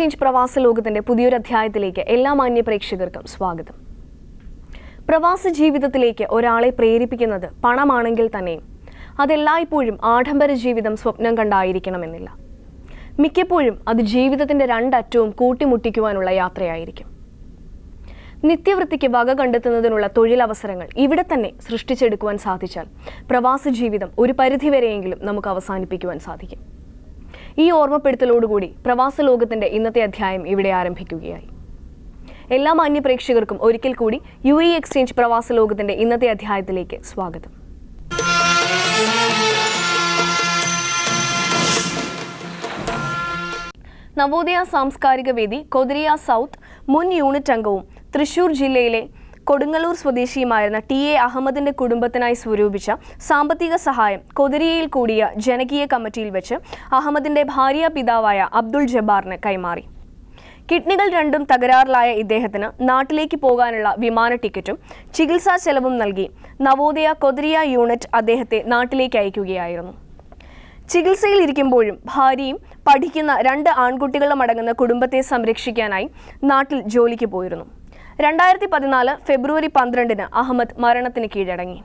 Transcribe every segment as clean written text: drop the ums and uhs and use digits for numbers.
Exchange പ്രവാസ ലോകത്തിന്റെ പുതിയൊരു അധ്യായത്തിലേക്ക് എല്ലാ മാന്യ പ്രേക്ഷകർക്കും സ്വാഗതം. പ്രവാസ ജീവിതത്തിലേക്ക് ഒരാളെ പ്രേരിപ്പിക്കുന്നത് പണമാണെങ്കിൽ തന്നെയും അതെല്ലായ്പ്പോഴും ആഡംബര ജീവിതം സ്വപ്നം കണ്ടായിരിക്കണമെന്നില്ല. മിക്കപ്പോഴും അത് ജീവിതത്തിന്റെ രണ്ടറ്റവും കൂട്ടിമുട്ടിക്കുവാനുള്ള യാത്രയായിരിക്കും. നിത്യവൃത്തിക്ക് വക കണ്ടെത്തുന്നതിനുള്ള തൊഴിലവസരങ്ങൾ ഇവിടെ തന്നെ സൃഷ്ടിച്ചെടുക്കുവാൻ സാധിച്ചാൽ പ്രവാസ ജീവിതം ഒരു പരിധിവരെയെങ്കിലും നമുക്ക് അവസാനിപ്പിക്കുവാൻ സാധിക്കും. ഈ ഓർമ്മപ്പെടുത്തലോടുകൂടി പ്രവാസ ലോകത്തിന്റെ ഇന്നത്തെ അധ്യായം ഇവിടെ ആരംഭിക്കുകയായി. എല്ലാ മാന്യ പ്രേക്ഷകർക്കും ഒരിക്കൽ കൂടി UAE എക്സ്ചേഞ്ച് പ്രവാസ ലോകത്തിന്റെ ഇന്നത്തെ അധ്യായത്തിലേക്ക് സ്വാഗതം. നവോദയ സാംസ്കാരിക വേദി കൊതിരിയ സൗത്ത് മുൻ യൂണിറ്റ് അംഗവും തൃശൂർ ജില്ലയിലെ കൊടുങ്ങല്ലൂർ സ്വദേശിയുമായിരുന്ന TA അഹമ്മദിന്റെ കുടുംബത്തിനായി സ്വരൂപിച്ച സാമ്പത്തിക സഹായം കൊതിരിയയിൽ കൂടിയ ജനകീയ കമ്മിറ്റിയിൽ വെച്ച് അഹമ്മദിന്റെ ഭാര്യ പിതാവായ അബ്ദുൾ ജബ്ബാറിന് കൈമാറി. കിഡ്നികൾ രണ്ടും തകരാറിലായ ഇദ്ദേഹത്തിന് നാട്ടിലേക്ക് പോകാനുള്ള വിമാന ടിക്കറ്റും ചികിത്സാ ചെലവും നൽകി നവോദയ കൊതിരിയ യൂണിറ്റ് അദ്ദേഹത്തെ നാട്ടിലേക്ക് അയക്കുകയായിരുന്നു. ചികിത്സയിൽ ഇരിക്കുമ്പോഴും ഭാര്യയും പഠിക്കുന്ന 2 ആൺകുട്ടികളും അടങ്ങുന്ന കുടുംബത്തെ സംരക്ഷിക്കാനായി നാട്ടിൽ ജോലിക്ക് പോയിരുന്നു. 2014 ഫെബ്രുവരി 12 അഹമ്മദ് മരണത്തിന് കീഴടങ്ങി.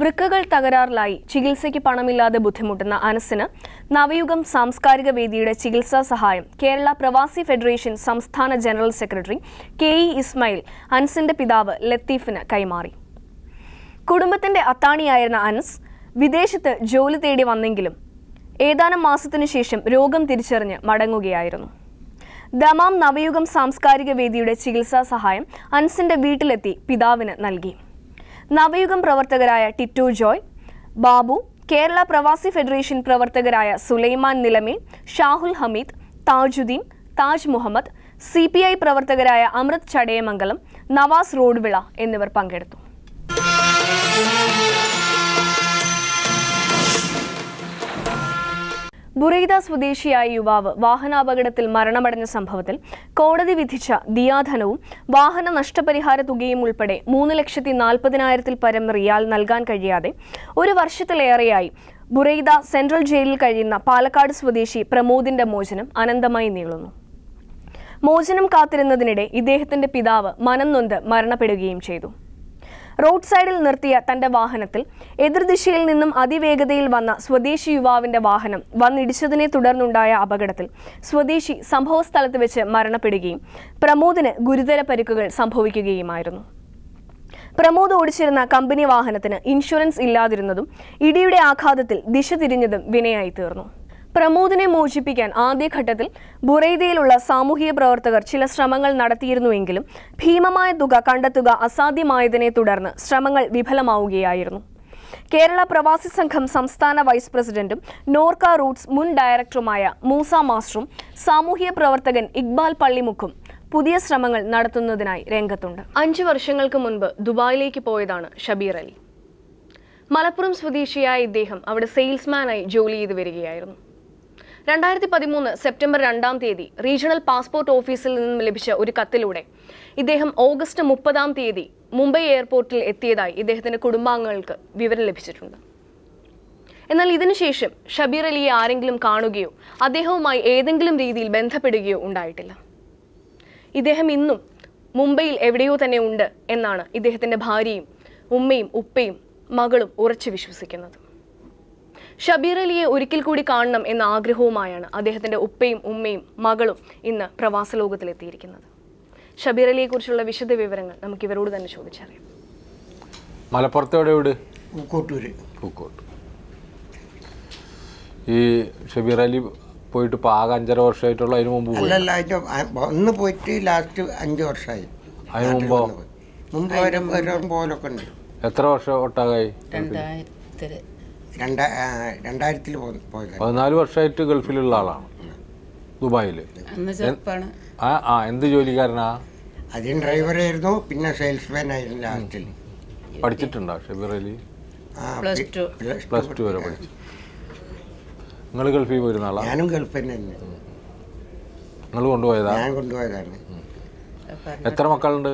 വൃക്കകൾ തകരാറിലായി ചികിത്സയ്ക്ക് പണമില്ലാതെ ബുദ്ധിമുട്ടുന്ന അനസിന് നവയുഗം സാംസ്കാരിക വേദിയുടെ ചികിത്സാ സഹായം കേരള പ്രവാസി ഫെഡറേഷൻ സംസ്ഥാന ജനറൽ സെക്രട്ടറി KE ഇസ്മായിൽ അനസിന്റെ പിതാവ് ലത്തീഫിന് കൈമാറി. കുടുംബത്തിന്റെ അത്താണിയായിരുന്ന അനസ് വിദേശത്ത് ജോലി തേടി വന്നെങ്കിലും ഏതാനും മാസത്തിനു ശേഷം രോഗം തിരിച്ചറിഞ്ഞ് മടങ്ങുകയായിരുന്നു. ദമാം നവയുഗം സാംസ്കാരിക വേദിയുടെ ചികിത്സാ സഹായം അനസിന്റെ വീട്ടിലെത്തി പിതാവിന് നൽകി. നവയുഗം പ്രവർത്തകരായ ടിറ്റു ജോയ്, ബാബു, കേരള പ്രവാസി ഫെഡറേഷൻ പ്രവർത്തകരായ സുലൈമാൻ നിലമേൽ, ഷാഹുൽ ഹമീദ്, താജുദ്ദീൻ, താജ് മുഹമ്മദ്, CPI പ്രവർത്തകരായ അമൃത് ചടയമംഗലം, നവാസ് റോഡ്വിള എന്നിവർ പങ്കെടുത്തു. ബുറൈദ സ്വദേശിയായ യുവാവ് വാഹനാപകടത്തിൽ മരണമടഞ്ഞ സംഭവത്തിൽ കോടതി വിധിച്ച ദിയാധനവും വാഹന നഷ്ടപരിഹാര തുകയും ഉൾപ്പെടെ 3,40,000 പരം റിയാൽ നൽകാൻ കഴിയാതെ 1 വർഷത്തിലേറെയായി ബുറൈദ സെൻട്രൽ ജയിലിൽ കഴിയുന്ന പാലക്കാട് സ്വദേശി പ്രമോദിന്റെ മോചനം അനന്തമായി നീളുന്നു. മോചനം കാത്തിരുന്നതിനിടെ ഇദ്ദേഹത്തിന്റെ പിതാവ് മനം നൊന്ത് മരണപ്പെടുകയും ചെയ്തു. റോഡ് സൈഡിൽ നിർത്തിയ തന്റെ വാഹനത്തിൽ എതിർദിശയിൽ നിന്നും അതിവേഗതയിൽ വന്ന സ്വദേശി യുവാവിന്റെ വാഹനം വന്നിടിച്ചതിനെ തുടർന്നുണ്ടായ അപകടത്തിൽ സ്വദേശി സംഭവസ്ഥലത്ത് വെച്ച് മരണപ്പെടുകയും പ്രമോദിന് ഗുരുതര പരിക്കുകൾ സംഭവിക്കുകയുമായിരുന്നു. പ്രമോദ് ഓടിച്ചിരുന്ന കമ്പനി വാഹനത്തിന് ഇൻഷുറൻസ് ഇല്ലാതിരുന്നതും ഇടിയുടെ ആഘാതത്തിൽ ദിശ തിരിഞ്ഞതും വിനയായി തീർന്നു. പ്രമോദിനെ മോചിപ്പിക്കാൻ ആദ്യഘട്ടത്തിൽ ബുറൈദയിലുള്ള സാമൂഹിക പ്രവർത്തകർ ചില ശ്രമങ്ങൾ നടത്തിയിരുന്നുവെങ്കിലും ഭീമമായ തുക കണ്ടെത്തുക അസാധ്യമായതിനെ തുടർന്ന് ശ്രമങ്ങൾ വിഫലമാവുകയായിരുന്നു. കേരള പ്രവാസി സംഘം സംസ്ഥാന വൈസ് പ്രസിഡന്റും നോർക്ക റൂട്ട്സ് മുൻ ഡയറക്ടറുമായ മൂസ മാസ്റ്ററും സാമൂഹിക പ്രവർത്തകൻ ഇക്ബാൽ പള്ളിമുക്കും പുതിയ ശ്രമങ്ങൾ നടത്തുന്നതിനായി രംഗത്തുണ്ട്. 5 വർഷങ്ങൾക്ക് മുൻപ് ദുബായിലേക്ക് പോയതാണ് ഷബീർ അലി. മലപ്പുറം സ്വദേശിയായ ഇദ്ദേഹം അവിടെ സെയിൽസ്മാനായി ജോലി ചെയ്തു വരികയായിരുന്നു. 2013 സെപ്റ്റംബർ 2-ാം തീയതി റീജിയണൽ പാസ്പോർട്ട് ഓഫീസിൽ നിന്നും ലഭിച്ച ഒരു കത്തിലൂടെ ഇദ്ദേഹം ഓഗസ്റ്റ് 30-ാം തീയതി മുംബൈ എയർപോർട്ടിൽ എത്തിയതായി ഇദ്ദേഹത്തിന്റെ കുടുംബാംഗങ്ങൾക്ക് വിവരം ലഭിച്ചിട്ടുണ്ട്. എന്നാൽ ഇതിനുശേഷം ഷബീർ അലിയെ ആരെങ്കിലും കാണുകയോ അദ്ദേഹവുമായി ഏതെങ്കിലും രീതിയിൽ ബന്ധപ്പെടുകയോ ഉണ്ടായിട്ടില്ല. ഇദ്ദേഹം ഇന്നും മുംബൈയിൽ എവിടെയോ തന്നെ ഉണ്ട് എന്നാണ് ഇദ്ദേഹത്തിന്റെ ഭാര്യയും ഉമ്മയും ഉപ്പയും മകളും ഉറച്ചു വിശ്വസിക്കുന്നത്. ഷബീർ അലിയെ ഒരിക്കൽ കൂടി കാണണം എന്ന ആഗ്രഹവുമായാണ് അദ്ദേഹത്തിന്റെ ഉപ്പയും ഉമ്മയും മകളും ഇന്ന് പ്രവാസ ലോകത്തിലെത്തിയിരിക്കുന്നത്. ഷബീർ അലിയെ കുറിച്ചുള്ള വിശദ വിവരങ്ങൾ നമുക്ക് ഇവരോട് തന്നെ ചോദിച്ചറിയാം. മലപ്പുറത്തോടെ പൂക്കോട്ട്. ഈ ഷബീർ അലി പോയിട്ട് ഇപ്പോൾ ആകെ 5.5 വർഷമായിട്ടുള്ള അതിന് മുമ്പ് ഒന്ന് പോയിട്ട് ലാസ്റ്റ് 5 വർഷമായി. അതിന് പോലൊക്കെ ഉണ്ട്. എത്ര വർഷം ഒട്ടാകായി? 2000 പോയത്. 14 വർഷമായിട്ട് ഗൾഫിലുള്ള ആളാണ്, ദുബായിൽ. എന്ത് ജോലിക്കാരനാ? ആദ്യം ഡ്രൈവറായിരുന്നു, പിന്നെ സെയിൽസ്മാൻ ആയിരുന്നു ലാസ്റ്റിൽ. പഠിച്ചിട്ടുണ്ടോ ഷബീർ അലി? പ്ലസ് ടു വരെ പഠിച്ചു. നിങ്ങൾ ഗൾഫിൽ പോയിരുന്ന ആളാ? ഞാനും ഗൾഫിൽ തന്നെ. നിങ്ങൾ കൊണ്ടുപോയതാ? ഞാൻ കൊണ്ടുപോയതാണ്. എത്ര മക്കളുണ്ട്?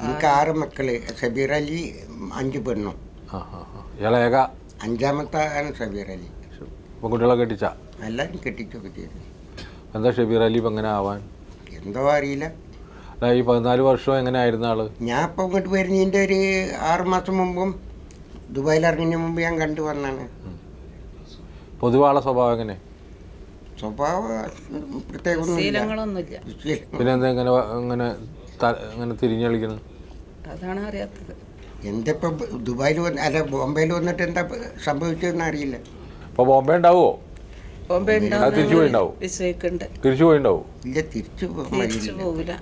എനിക്ക് 6 മക്കള്. ഷബീർ അലി 5 പെണ്ണും. ഇയാളേക അഞ്ചാമത്തെ ആണ് ഷബീർ അലി. പെൺകുട്ടികളെ കെട്ടിച്ചാ? എല്ലാവരും കെട്ടിച്ചൊക്കെ ചെയ്തു. എന്താ ഷബീർ അലി ഇപ്പം എങ്ങനെ ആവാൻ? എന്തോ അറിയില്ല. അല്ല ഈ 14 വർഷം എങ്ങനെ ആയിരുന്ന ആള്? ഞാൻ ഇപ്പം ഇങ്ങോട്ട് വരുന്നതിൻ്റെ ഒരു 6 മാസം മുമ്പും ദുബായിൽ ഇറങ്ങുന്നതിന് മുമ്പ് ഞാൻ കണ്ടു വന്നാണ്. പൊതുവെ ആളെ സ്വഭാവം എങ്ങനെ? സ്വഭാവം ശീലങ്ങളൊന്നുമില്ല. പിന്നെ എന്താ ഇങ്ങനെ ഇങ്ങനെ തിരിഞ്ഞു കളിക്കുന്നത്? അതാണ് അറിയാത്തത്. എന്തിപ്പം ദുബായിൽ വന്ന് അല്ല ബോംബെയിൽ വന്നിട്ട് എന്താ സംഭവിച്ചതെന്ന് അറിയില്ല. അപ്പോൾ ബോംബെ ഉണ്ടാവുമോ? ബോംബെ തിരിച്ചു പോയിണ്ടാവും. തിരിച്ചു പോയിണ്ടാവും. ഇല്ല, തിരിച്ചു പോകില്ല.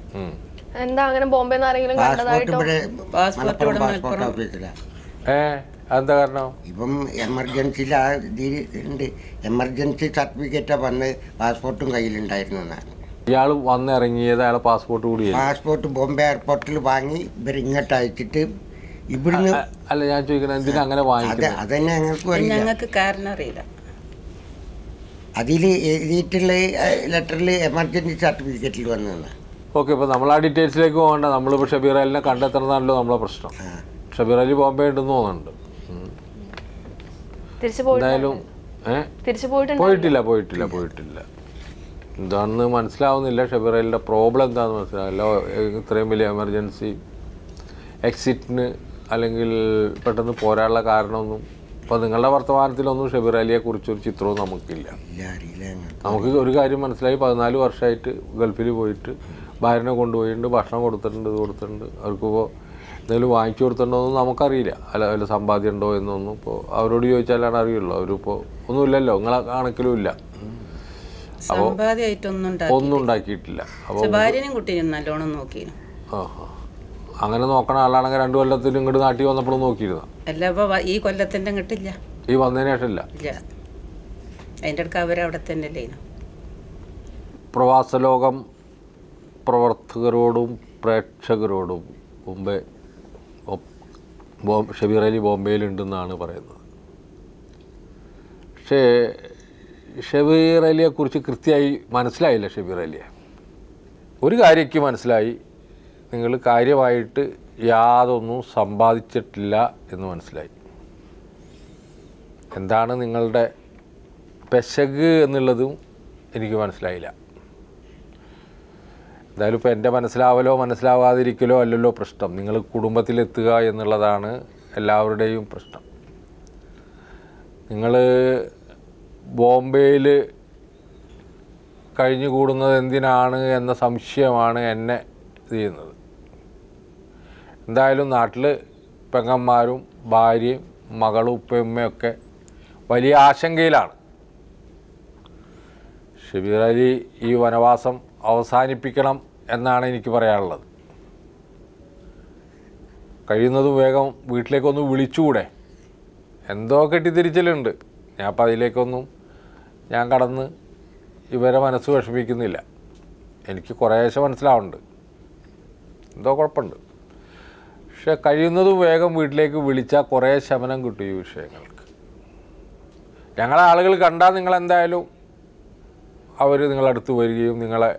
എന്താ അങ്ങനെ ബോംബെ ആരെങ്കിലും കണ്ടതായിട്ടോ? പാസ്പോർട്ട് ഓഫീസിലാ. അതെന്താ കാരണം? ഇപ്പം എമർജൻസിയിൽ ആ ഇതിൽ ഉണ്ട്, എമർജൻസി സർട്ടിഫിക്കറ്റാണ് വന്ന് പാസ്പോർട്ടും കയ്യിലുണ്ടായിരുന്നു എന്നാണ്. ഇയാൾ വന്നിറങ്ങിയത് അയാളെ പാസ്പോർട്ട് കൂടി? പാസ്പോർട്ട് ബോംബെ എയർപോർട്ടിൽ വാങ്ങി ഇവർ ഇങ്ങോട്ട് അയച്ചിട്ട് ഇവിടുന്ന്. അല്ല ഞാൻ ചോദിക്കുന്നത് എന്തിനാ അങ്ങനെ വാങ്ങിക്കുന്നത്? അതന്നെ ഞങ്ങൾക്ക് കാരണം അറിയില്ല. അതിൽ എഴുതിയിട്ടുള്ള ലെറ്ററിൽ എമർജൻസി സർട്ടിഫിക്കറ്റിൽ വന്നതാണ്. ഓക്കെ, ഇപ്പോൾ നമ്മൾ ആ ഡീറ്റെയിൽസിലേക്ക് പോകണ്ട. നമ്മളിപ്പോൾ ഷബീർ അലിനെ കണ്ടെത്തുന്നതാണല്ലോ നമ്മളെ പ്രശ്നം. ഷബീർ അലി ബോംബെ ഉണ്ടെന്ന് തോന്നുന്നുണ്ട്. എന്തായാലും പോയിട്ടില്ല. എന്താണെന്ന് മനസ്സിലാവുന്നില്ല. ഷബീർ അലിൻ്റെ പ്രോബ്ലം എന്താണെന്ന് മനസ്സിലാവില്ല. ഇത്രയും വലിയ എമർജൻസി എക്സിറ്റിന് അല്ലെങ്കിൽ പെട്ടെന്ന് പോരാനുള്ള കാരണമൊന്നും ഇപ്പോൾ നിങ്ങളുടെ വർത്തമാനത്തിലൊന്നും ഷബീർ അലിയെ കുറിച്ചൊരു ചിത്രവും നമുക്കില്ല. നമുക്ക് ഒരു കാര്യം മനസ്സിലായി, 14 വർഷമായിട്ട് ഗൾഫിൽ പോയിട്ട് ഭാര്യനെ കൊണ്ടുപോയിട്ടുണ്ട്, ഭക്ഷണം കൊടുത്തിട്ടുണ്ട്, അവർക്കിപ്പോൾ എന്തെങ്കിലും വാങ്ങിച്ചു കൊടുത്തിട്ടുണ്ടോയെന്നും നമുക്കറിയില്ല. അല്ല സമ്പാദ്യം ഉണ്ടോ എന്നൊന്നും ഇപ്പോൾ അവരോട് ചോദിച്ചാലാണ് അറിയുള്ളൂ. അവരിപ്പോൾ ഒന്നുമില്ലല്ലോ, നിങ്ങളെ കണക്കിലും ഇല്ല. അപ്പോൾ ഒന്നും ഉണ്ടാക്കിയിട്ടില്ല. അപ്പോൾ അങ്ങനെ നോക്കണ ആളാണെങ്കിൽ 2 കൊല്ലത്തിൽ ഇങ്ങോട്ട് നാട്ടിൽ വന്നപ്പോഴും നോക്കിയിരുന്നു. ഈ കൊല്ലത്തിന്റെ കിട്ടില്ല, ഈ വന്നതിന് ശേഷമില്ല. അതിൻ്റെ അടുക്ക് അവരവിടെ തന്നെ. പ്രവാസ ലോകം പ്രവർത്തകരോടും പ്രേക്ഷകരോടും മുമ്പേ ഷബീർ അലി ബോംബെയിലുണ്ടെന്നാണ് പറയുന്നത്. പക്ഷേ ഷബീർ അലിയെക്കുറിച്ച് കൃത്യമായി മനസ്സിലായില്ല. ഷബീർ അലിയെ ഒരു കാര്യക്ക് മനസ്സിലായി, നിങ്ങൾ കാര്യമായിട്ട് യാതൊന്നും സമ്പാദിച്ചിട്ടില്ല എന്ന് മനസ്സിലായി. എന്താണ് നിങ്ങളുടെ പെശക് എന്നുള്ളതും എനിക്ക് മനസ്സിലായില്ല. എന്തായാലും ഇപ്പോൾ എൻ്റെ മനസ്സിലാവാതിരിക്കലോ അല്ലല്ലോ പ്രശ്നം. നിങ്ങൾ കുടുംബത്തിലെത്തുക എന്നുള്ളതാണ് എല്ലാവരുടെയും പ്രശ്നം. നിങ്ങൾ ബോംബെയിൽ കഴിഞ്ഞുകൂടുന്നത് എന്തിനാണ് എന്ന സംശയമാണ് എന്നെ ചെയ്യുന്നത്. എന്തായാലും നാട്ടിൽ പെങ്ങന്മാരും ഭാര്യയും മകളും ഉപ്പയുമ്മയൊക്കെ വലിയ ആശങ്കയിലാണ്. ഷബീർ അലി ഈ വനവാസം അവസാനിപ്പിക്കണം എന്നാണ് എനിക്ക് പറയാനുള്ളത്. കഴിയുന്നതും വേഗം വീട്ടിലേക്കൊന്ന് വിളിച്ചുകൂടെ? എന്തോ കെട്ടിത്തിരിച്ചിലുണ്ട്. ഞാൻ അപ്പം അതിലേക്കൊന്നും ഞാൻ കടന്ന് ഇവരെ മനസ്സ് വിഷമിക്കുന്നില്ല. എനിക്ക് കുറേശ്ശെ മനസ്സിലാവുന്നുണ്ട്, എന്തോ കുഴപ്പമുണ്ട്. പക്ഷെ കഴിയുന്നതും വേഗം വീട്ടിലേക്ക് വിളിച്ചാൽ കുറേ ശമനം കിട്ടും ഈ വിഷയങ്ങൾക്ക്. ഞങ്ങളെ ആളുകൾ കണ്ടാൽ നിങ്ങളെന്തായാലും അവർ നിങ്ങളടുത്ത് വരികയും നിങ്ങളെ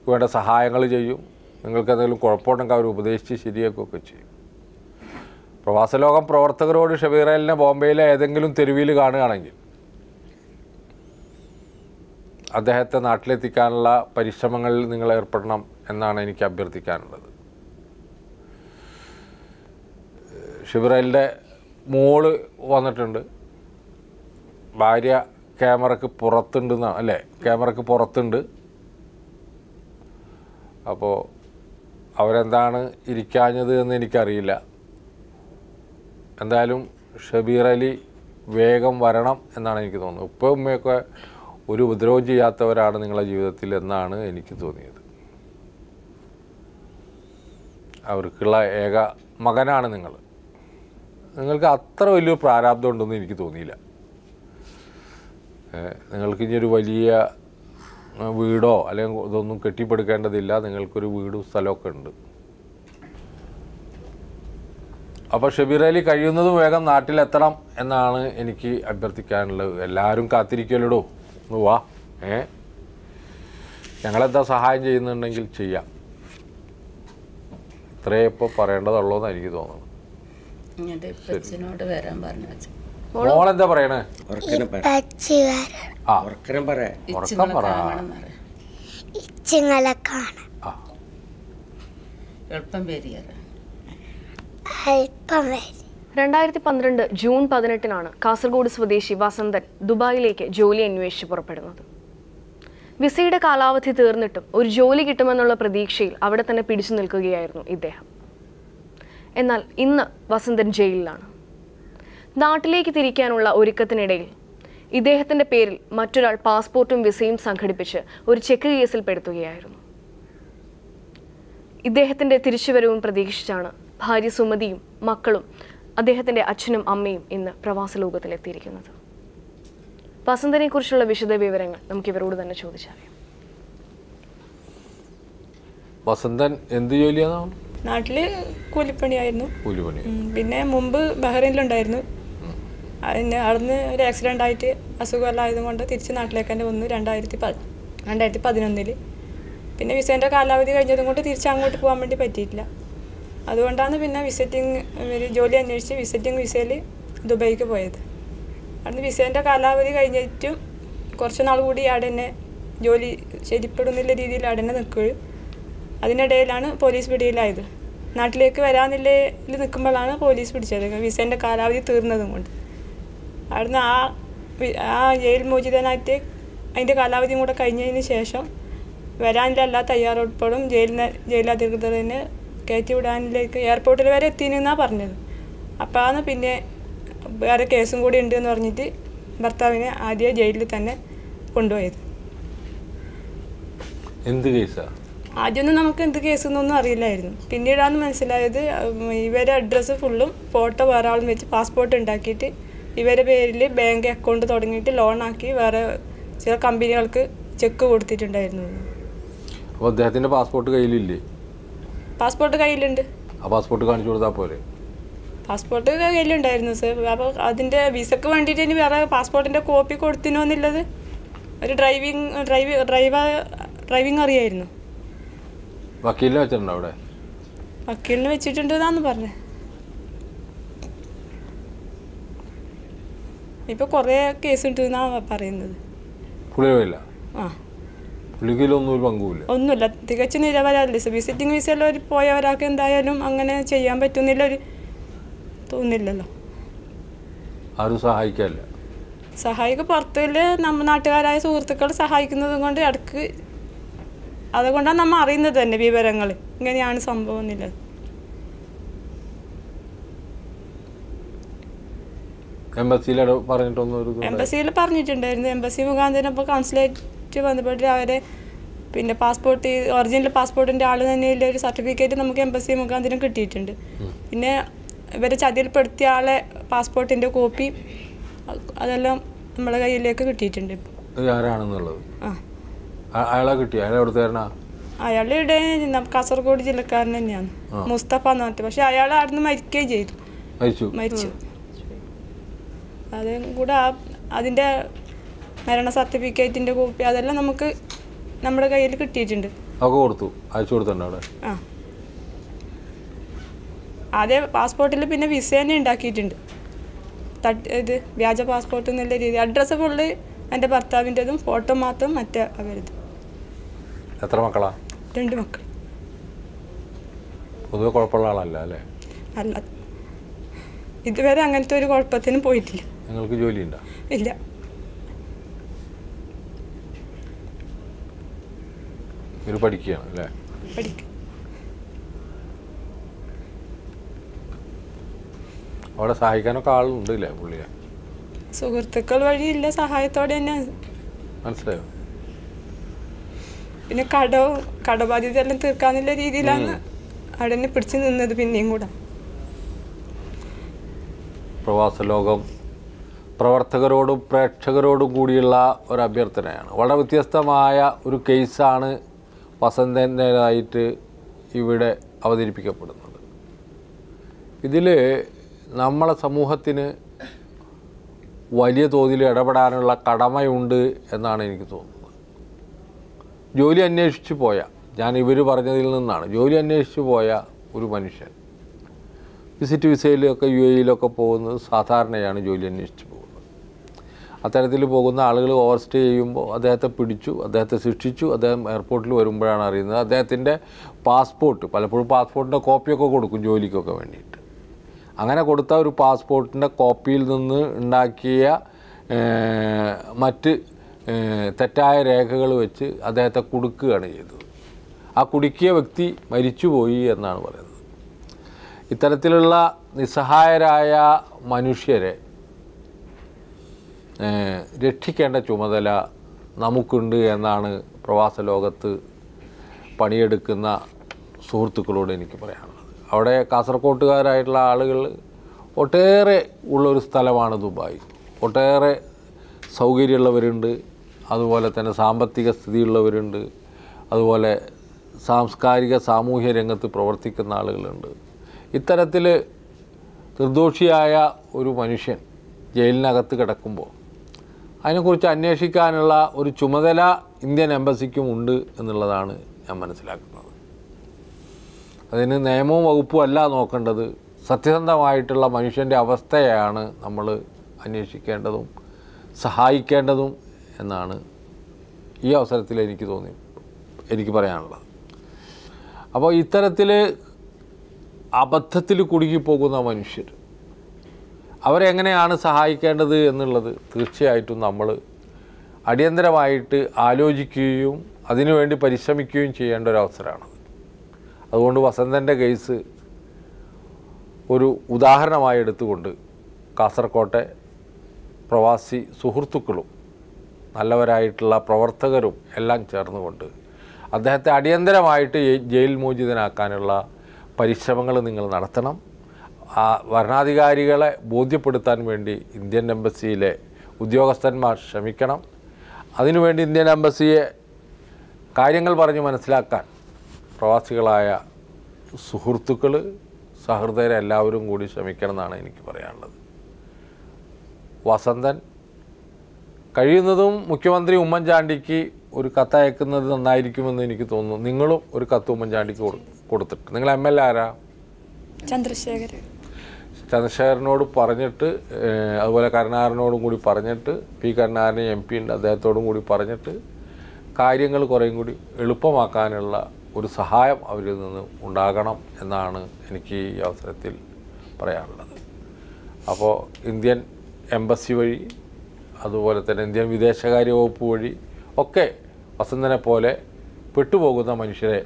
വേണ്ട സഹായങ്ങൾ ചെയ്യും. നിങ്ങൾക്ക് എന്തെങ്കിലും കുഴപ്പമുണ്ടെങ്കിൽ അവർ ഉപദേശിച്ച് ശരിയാക്കുകയൊക്കെ ചെയ്യും. പ്രവാസ ലോകം പ്രവർത്തകരോട് ഷബീർ അലിനെ ബോംബെയിലെ ഏതെങ്കിലും തെരുവിൽ കാണുകയാണെങ്കിൽ അദ്ദേഹത്തെ നാട്ടിലെത്തിക്കാനുള്ള പരിശ്രമങ്ങളിൽ നിങ്ങൾ ഏർപ്പെടണം എന്നാണ് എനിക്ക് അഭ്യർത്ഥിക്കാനുള്ളത്. ഷബീർ അലിൻ്റെ മോള് വന്നിട്ടുണ്ട്. ഭാര്യ ക്യാമറയ്ക്ക് പുറത്തുണ്ടെന്നാണ് അല്ലേ? ക്യാമറയ്ക്ക് പുറത്തുണ്ട്. അപ്പോൾ അവരെന്താണ് ഇരിക്കാഞ്ഞത് എന്ന് എനിക്കറിയില്ല. എന്തായാലും ഷബീർ അലി വേഗം വരണം എന്നാണ് എനിക്ക് തോന്നുന്നത്. ഉപ്പ ഉമ്മയൊക്കെ ഒരു ഉപദ്രവം ചെയ്യാത്തവരാണ് നിങ്ങളുടെ ജീവിതത്തിൽ എന്നാണ് എനിക്ക് തോന്നിയത്. അവർക്കുള്ള ഏക മകനാണ് നിങ്ങൾ. നിങ്ങൾക്ക് അത്ര വലിയൊരു പ്രാരാബ്ദം ഉണ്ടെന്ന് എനിക്ക് തോന്നിയില്ല. നിങ്ങൾക്ക് ഇനി ഒരു വലിയ വീടോ അല്ലെങ്കിൽ ഇതൊന്നും കെട്ടിപ്പടുക്കേണ്ടതില്ല. നിങ്ങൾക്കൊരു വീടും സ്ഥലമൊക്കെ ഉണ്ട്. അപ്പോൾ ഷബീർ അലി കഴിയുന്നതും വേഗം നാട്ടിലെത്തണം എന്നാണ് എനിക്ക് അഭ്യർത്ഥിക്കാനുള്ളത്. എല്ലാവരും കാത്തിരിക്കലോ, ഒന്ന് വാ. ഞങ്ങളെന്താ സഹായം ചെയ്യുന്നുണ്ടെങ്കിൽ ചെയ്യാം. ഇത്രയേ ഇപ്പോൾ പറയേണ്ടതുള്ളൂ എന്ന് എനിക്ക് തോന്നുന്നു. വരാൻ പറഞ്ഞു. മോളെന്താ പറയണേ? ഉറക്കനെ പറ. ആ ഉറക്കനെ പറ. ഉറക്കം പറ. ആ എളുപ്പം പേര് 2012 ജൂൺ 18 കാസർഗോഡ് സ്വദേശി വസന്തൻ ദുബായിലേക്ക് ജോലി അന്വേഷിച്ച് പുറപ്പെടുന്നത്. വിസയുടെ കാലാവധി തീർന്നിട്ടും ഒരു ജോലി കിട്ടുമെന്നുള്ള പ്രതീക്ഷയിൽ അവിടെ തന്നെ പിടിച്ചു നിൽക്കുകയായിരുന്നു ഇദ്ദേഹം. എന്നാൽ ഇന്ന് വസന്തൻ ജയിലിലാണ്. നാട്ടിലേക്ക് തിരിക്കാനുള്ള ഒരുക്കത്തിനിടയിൽ ഇദ്ദേഹത്തിൻ്റെ പേരിൽ മറ്റൊരാൾ പാസ്പോർട്ടും വിസയും സംഘടിപ്പിച്ച് ഒരു ചെക്ക് കേസിൽ പെടുത്തുകയായിരുന്നു. ഇദ്ദേഹത്തിൻ്റെ തിരിച്ചുവരവും പ്രതീക്ഷിച്ചാണ് ഭാര്യ സുമതിയും മക്കളും അദ്ദേഹത്തിൻ്റെ അച്ഛനും അമ്മയും ഇന്ന് പ്രവാസ ലോകത്തിലെത്തിയിരിക്കുന്നത്. വസന്തനെക്കുറിച്ചുള്ള വിശദ വിവരങ്ങൾ നമുക്ക് ഇവരോട് തന്നെ ചോദിച്ചറിയാം. വസന്തൻ എന്ത് ജോലിയാണ്? നാട്ടില് കൂലിപ്പണിയായിരുന്നു. കൂലിപ്പണി. പിന്നെ മുമ്പ് ബഹ്റൈനിലുണ്ടായിരുന്നു. അതിന് അവിടുന്ന് ഒരു ആക്സിഡൻ്റ് ആയിട്ട് അസുഖമെല്ലാം കൊണ്ട് തിരിച്ച് നാട്ടിലേക്ക് തന്നെ വന്നു 2011. പിന്നെ വിസേൻ്റെ കാലാവധി കഴിഞ്ഞതും കൊണ്ട് തിരിച്ച് അങ്ങോട്ട് പോകാൻ വേണ്ടി പറ്റിയിട്ടില്ല. അതുകൊണ്ടാണ് പിന്നെ ജോലി അന്വേഷിച്ച് വിസിറ്റിംഗ് വിസയിൽ ദുബൈക്ക് പോയത്. അവിടുന്ന് വിസേൻ്റെ കാലാവധി കഴിഞ്ഞിട്ടും കുറച്ച് നാൾ കൂടി അവിടെ തന്നെ ജോലി ശരിപ്പെടുന്നില്ല രീതിയിൽ അവിടെ തന്നെ നിൽക്കുകയും അതിനിടയിലാണ് പോലീസ് പിടിയിലായത്. നാട്ടിലേക്ക് വരാനില്ലയിൽ നിൽക്കുമ്പോഴാണ് പോലീസ് പിടിച്ചത്, വിസേൻ്റെ കാലാവധി തീർന്നതും കൊണ്ട്. അവിടുന്ന് ആ ജയിൽ മോചിതനായിട്ട് അതിൻ്റെ കാലാവധിയും കൂടെ കഴിഞ്ഞതിന് ശേഷം വരാനില്ല എല്ലാ തയ്യാറെടുപ്പോടും ജയിലധികൃതർ തന്നെ കയറ്റി വിടാനിലേക്ക് എയർപോർട്ടിൽ വരെ എത്തിയെന്നാണ് പറഞ്ഞത്. അപ്പോഴാണ് പിന്നെ വേറെ കേസും കൂടി ഉണ്ട് എന്ന് പറഞ്ഞിട്ട് ഭർത്താവിനെ ആദ്യം ജയിലിൽ തന്നെ കൊണ്ടുപോയത്. എന്ത് കേസാണ്? ആദ്യമൊന്നും നമുക്ക് എന്ത് കേസെന്നൊന്നും അറിയില്ലായിരുന്നു. പിന്നീടാണ് മനസ്സിലായത് ഇവരെ അഡ്രസ്സ് ഫുള്ളും ഫോട്ടോ വേറെ ആളും വെച്ച് പാസ്പോർട്ട് ഉണ്ടാക്കിയിട്ട് ഇവരെ പേരിൽ ബാങ്ക് അക്കൗണ്ട് തുടങ്ങിയിട്ട് ലോണാക്കി വേറെ ചില കമ്പനികൾക്ക് ചെക്ക് കൊടുത്തിട്ടുണ്ടായിരുന്നു. അപ്പോൾ അദ്ദേഹത്തിൻ്റെ പാസ്പോർട്ട് കയ്യിലില്ലേ? പാസ്പോർട്ട് കയ്യിലുണ്ട്. ആ പാസ്പോർട്ട് കാണിച്ചു കൊടുത്താൽ പോരെ? പാസ്പോർട്ട് കയ്യിലുണ്ടായിരുന്നു സർ. അപ്പോൾ അതിൻ്റെ വിസക്ക് വേണ്ടിയിട്ട് ഇനി വേറെ പാസ്പോർട്ടിൻ്റെ കോപ്പി കൊടുത്തിനോ എന്നുള്ളത് ഒരു ഡ്രൈവിംഗ് അറിയായിരുന്നു. വക്കീലിനെ വെച്ചിട്ടുണ്ടോ അവിടെ? വക്കീലിനെ വെച്ചിട്ടുണ്ട് എന്നാണ് പറഞ്ഞത്. ഇപ്പോൾ കുറേ കേസ് ഉണ്ട് എന്നാണ് പറയുന്നത്. പുള്ളിയില്ല? ആ, പുള്ളിക്കൊന്നും ഒരു പങ്കുമില്ല. ഒന്നുമില്ല, തികച്ചും നിരപരാധി. വിസിറ്റിംഗ് വിസയിൽ പോയ ഒരാൾക്ക് എന്തായാലും അങ്ങനെ ചെയ്യാൻ പറ്റുന്നില്ല തോന്നില്ലല്ലോ. ആരും സഹായിക്കാനില്ല. സഹായിക്ക് പുറത്തുള്ള നമ്മുടെ നാട്ടുകാരായ സുഹൃത്തുക്കൾ സഹായിക്കുന്നത് കൊണ്ട് ഇടയ്ക്ക് അതുകൊണ്ടാണ് നമ്മൾ അറിയുന്നത് തന്നെ വിവരങ്ങൾ ഇങ്ങനെയാണ് സംഭവം എന്നുള്ളത്. എംബസിയിൽ പറഞ്ഞിട്ടുണ്ടായിരുന്നു. എംബസി മുഖാന്തരം ഇപ്പോൾ കോൺസുലേറ്റ് ബന്ധപ്പെട്ട് അവരെ പിന്നെ പാസ്പോർട്ട് ഒറിജിനൽ പാസ്പോർട്ടിൻ്റെ ആൾ തന്നെയുള്ള ഒരു സർട്ടിഫിക്കറ്റ് നമുക്ക് എംബസി മുഖാന്തരം കിട്ടിയിട്ടുണ്ട്. പിന്നെ ഇവരെ ചതിയിൽപ്പെടുത്തിയ ആളെ പാസ്പോർട്ടിൻ്റെ കോപ്പി അതെല്ലാം നമ്മളെ കയ്യിലേക്ക് കിട്ടിയിട്ടുണ്ട്. അയാളുടെ കാസർഗോഡ് ജില്ലക്കാരൻ തന്നെയാണ്, മുസ്തഫ എന്ന് പറഞ്ഞിട്ട്. പക്ഷെ അയാൾ അവിടുന്ന് മരിക്കുകയും ചെയ്തു, മരിച്ചു. അതും കൂടെ അതിൻ്റെ മരണ സർട്ടിഫിക്കറ്റിൻ്റെ കോപ്പി അതെല്ലാം നമുക്ക് നമ്മുടെ കയ്യിൽ കിട്ടിയിട്ടുണ്ട്. ആ, ആദ്യം പാസ്പോർട്ടിൽ പിന്നെ വിസ തന്നെ ഉണ്ടാക്കിയിട്ടുണ്ട്. ഇത് വ്യാജ പാസ്പോർട്ട് എന്നുള്ള രീതി. അഡ്രസ്സ് ഫുള്ള് എൻ്റെ ഭർത്താവിൻ്റെതും ഫോട്ടോ മാത്രം മറ്റേ അവരത്. എത്ര മക്കളാ? 2 മക്കൾ. പൊതുവെ കുഴപ്പമുള്ള ആളല്ല അല്ലേ? അല്ല, ഇതുവരെ അങ്ങനത്തെ ഒരു കുഴപ്പത്തിനും പോയിട്ടില്ല. നിങ്ങൾക്ക് ജോലി ഉണ്ടോ? ഇല്ല. പഠിക്കുകയാണ് അല്ലേ? പഠിക്കും. അവിടെ സഹായിക്കാനൊക്കെ ആളുണ്ട് ഇല്ലേ പുള്ളിയെ? സുഹൃത്തുക്കൾ വഴിയില്ല, സഹായത്തോടെ തന്നെ. മനസ്സിലായോ? പിന്നെ കടബാധ്യത എല്ലാം തീർക്കാന്നുള്ള രീതിയിലാണ് അവിടെ തന്നെ പിടിച്ചു നിന്നത്. പിന്നെയും കൂടെ പ്രവാസ ലോകം പ്രവർത്തകരോടും പ്രേക്ഷകരോടും കൂടിയുള്ള ഒരു അഭ്യർത്ഥനയാണ്. വളരെ വ്യത്യസ്തമായ ഒരു കേസാണ് വസന്തൻ്റേതായിട്ട് ഇവിടെ അവതരിപ്പിക്കപ്പെടുന്നത്. ഇതിൽ നമ്മളെ സമൂഹത്തിന് വലിയ തോതിൽ ഇടപെടാനുള്ള കടമയുണ്ട് എന്നാണ് എനിക്ക് തോന്നുന്നത്. ജോലി അന്വേഷിച്ച് പോയ, ഞാൻ ഇവർ പറഞ്ഞതിൽ നിന്നാണ്, ജോലി അന്വേഷിച്ച് പോയ ഒരു മനുഷ്യൻ വിസിറ്റ് വിസയിലൊക്കെ UAE പോകുന്നത് സാധാരണയാണ് ജോലി അന്വേഷിച്ച് പോകുന്നത്. അത്തരത്തിൽ പോകുന്ന ആളുകൾ ഓവർ സ്റ്റേ ചെയ്യുമ്പോൾ അദ്ദേഹത്തെ പിടിച്ചു, അദ്ദേഹത്തെ ശിക്ഷിച്ചു. അദ്ദേഹം എയർപോർട്ടിൽ വരുമ്പോഴാണ് അറിയുന്നത് അദ്ദേഹത്തിൻ്റെ പാസ്പോർട്ട്, പലപ്പോഴും പാസ്പോർട്ടിൻ്റെ കോപ്പിയൊക്കെ കൊടുക്കും ജോലിക്കൊക്കെ വേണ്ടിയിട്ട്. അങ്ങനെ കൊടുത്ത ഒരു പാസ്പോർട്ടിൻ്റെ കോപ്പിയിൽ നിന്ന് ഉണ്ടാക്കിയ മറ്റ് തെറ്റായ രേഖകൾ വെച്ച് അദ്ദേഹത്തെ കുടുക്കുകയാണ് ചെയ്തത്. ആ കുടുക്കിയ വ്യക്തി മരിച്ചുപോയി എന്നാണ് പറയുന്നത്. ഇത്തരത്തിലുള്ള നിസ്സഹായരായ മനുഷ്യരെ രക്ഷിക്കേണ്ട ചുമതല നമുക്കുണ്ട് എന്നാണ് പ്രവാസ ലോകത്ത് പണിയെടുക്കുന്ന സുഹൃത്തുക്കളോട് എനിക്ക് പറയാനുള്ളത്. അവിടെ കാസർകോട്ടുകാരായിട്ടുള്ള ആളുകൾ ഒട്ടേറെ ഉള്ളൊരു സ്ഥലമാണ് ദുബായ്. ഒട്ടേറെ സൗകര്യമുള്ളവരുണ്ട്, അതുപോലെ തന്നെ സാമ്പത്തിക സ്ഥിതിയുള്ളവരുണ്ട്, അതുപോലെ സാംസ്കാരിക സാമൂഹ്യ രംഗത്ത് പ്രവർത്തിക്കുന്ന ആളുകളുണ്ട്. ഇത്തരത്തിൽ നിർദോഷിയായ ഒരു മനുഷ്യൻ ജയിലിനകത്ത് കിടക്കുമ്പോൾ അതിനെക്കുറിച്ച് അന്വേഷിക്കാനുള്ള ഒരു ചുമതല ഇന്ത്യൻ എംബസിക്കും ഉണ്ട് എന്നുള്ളതാണ് ഞാൻ മനസ്സിലാക്കുന്നത്. അതിന് നിയമവും വകുപ്പും അല്ല നോക്കേണ്ടത്, സത്യസന്ധമായിട്ടുള്ള മനുഷ്യൻ്റെ അവസ്ഥയാണ് നമ്മൾ അന്വേഷിക്കേണ്ടതും സഹായിക്കേണ്ടതും എന്നാണ് ഈ അവസരത്തിൽ എനിക്ക് പറയാനുള്ളത്. അപ്പോൾ ഇത്തരത്തിൽ അബദ്ധത്തിൽ കുടുങ്ങിപ്പോകുന്ന മനുഷ്യർ അവരെങ്ങനെയാണ് സഹായിക്കേണ്ടത് എന്നുള്ളത് തീർച്ചയായിട്ടും നമ്മൾ അടിയന്തരമായിട്ട് ആലോചിക്കുകയും അതിനുവേണ്ടി പരിശ്രമിക്കുകയും ചെയ്യേണ്ട ഒരു അവസരമാണ്. അതുകൊണ്ട് വസന്തൻ്റെ കേസ് ഒരു ഉദാഹരണമായി എടുത്തുകൊണ്ട് കാസർകോട്ടെ പ്രവാസി സുഹൃത്തുക്കളും നല്ലവരായിട്ടുള്ള പ്രവർത്തകരും എല്ലാം ചേർന്നുകൊണ്ട് അദ്ദേഹത്തെ അടിയന്തരമായിട്ട് ജയിൽ മോചിതനാക്കാനുള്ള പരിശ്രമങ്ങൾ നിങ്ങൾ നടത്തണം. ആ ഭരണാധികാരികളെ ബോധ്യപ്പെടുത്താൻ വേണ്ടി ഇന്ത്യൻ എംബസിയിലെ ഉദ്യോഗസ്ഥന്മാർ ശ്രമിക്കണം. അതിനുവേണ്ടി ഇന്ത്യൻ എംബസിയെ കാര്യങ്ങൾ പറഞ്ഞ് മനസ്സിലാക്കാൻ പ്രവാസികളായ സുഹൃത്തുക്കൾ, സഹൃദയരെല്ലാവരും കൂടി ശ്രമിക്കണം എന്നാണ് എനിക്ക് പറയാനുള്ളത്. വസന്തൻ കഴിയുന്നതും മുഖ്യമന്ത്രി ഉമ്മൻചാണ്ടിക്ക് ഒരു കത്തയക്കുന്നത് നന്നായിരിക്കുമെന്ന് എനിക്ക് തോന്നുന്നു. നിങ്ങളും ഒരു കത്ത് ഉമ്മൻചാണ്ടിക്ക് കൊടുത്തിട്ട്, നിങ്ങൾ MLA ആരാ? ചന്ദ്രശേഖരനോട് പറഞ്ഞിട്ട്, അതുപോലെ കരുണാകരനോടും കൂടി പറഞ്ഞിട്ട്, P. കരുണാകരൻ MP ഉണ്ട്, അദ്ദേഹത്തോടും കൂടി പറഞ്ഞിട്ട് കാര്യങ്ങൾ കുറേയും കൂടി എളുപ്പമാക്കാനുള്ള ഒരു സഹായം അവരിൽ നിന്ന് ഉണ്ടാകണം എന്നാണ് എനിക്ക് ഈ അവസരത്തിൽ പറയാനുള്ളത്. അപ്പോൾ ഇന്ത്യൻ എംബസി വഴി, അതുപോലെ തന്നെ ഇന്ത്യൻ വിദേശകാര്യ വകുപ്പ് വഴി ഒക്കെ വസന്തനെ പോലെ പെട്ടുപോകുന്ന മനുഷ്യരെ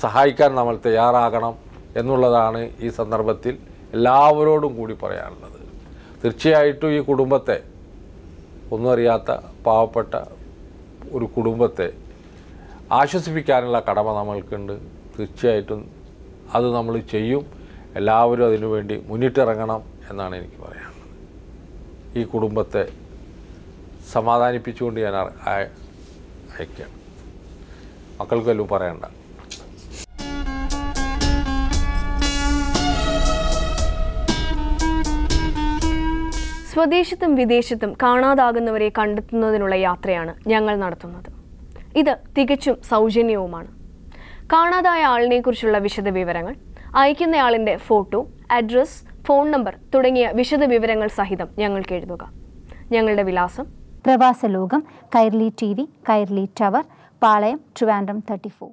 സഹായിക്കാൻ നമ്മൾ തയ്യാറാകണം എന്നുള്ളതാണ് ഈ സന്ദർഭത്തിൽ എല്ലാവരോടും കൂടി പറയാനുള്ളത്. തീർച്ചയായിട്ടും ഈ കുടുംബത്തെ, ഒന്നും അറിയാത്ത പാവപ്പെട്ട ഒരു കുടുംബത്തെ ആശ്വസിപ്പിക്കാനുള്ള കടമ നമ്മൾക്കുണ്ട്. തീർച്ചയായിട്ടും അത് നമ്മൾ ചെയ്യും. എല്ലാവരും അതിനുവേണ്ടി മുന്നിട്ടിറങ്ങണം എന്നാണ് എനിക്ക് പറയാനുള്ളത്. ഈ കുടുംബത്തെ സമാധാനിപ്പിച്ചുകൊണ്ട് ഞാൻ അയക്കുകയാണ്. മക്കൾക്കെല്ലാം പറയണ്ട. സ്വദേശത്തും വിദേശത്തും കാണാതാകുന്നവരെ കണ്ടെത്തുന്നതിനുള്ള യാത്രയാണ് ഞങ്ങൾ നടത്തുന്നത്. ഇത് തികച്ചും സൗജന്യവുമാണ്. കാണാതായ ആളിനെക്കുറിച്ചുള്ള വിശദവിവരങ്ങൾ, അയക്കുന്നയാളിൻ്റെ ഫോട്ടോ, അഡ്രസ്, ഫോൺ നമ്പർ തുടങ്ങിയ വിശദവിവരങ്ങൾ സഹിതം ഞങ്ങൾക്ക് എഴുതുക. ഞങ്ങളുടെ വിലാസം: പ്രവാസ ലോകം, കൈർലി TV, കൈർലി ടവർ, പാളയം, ട്രിവാൻഡ്രം 34.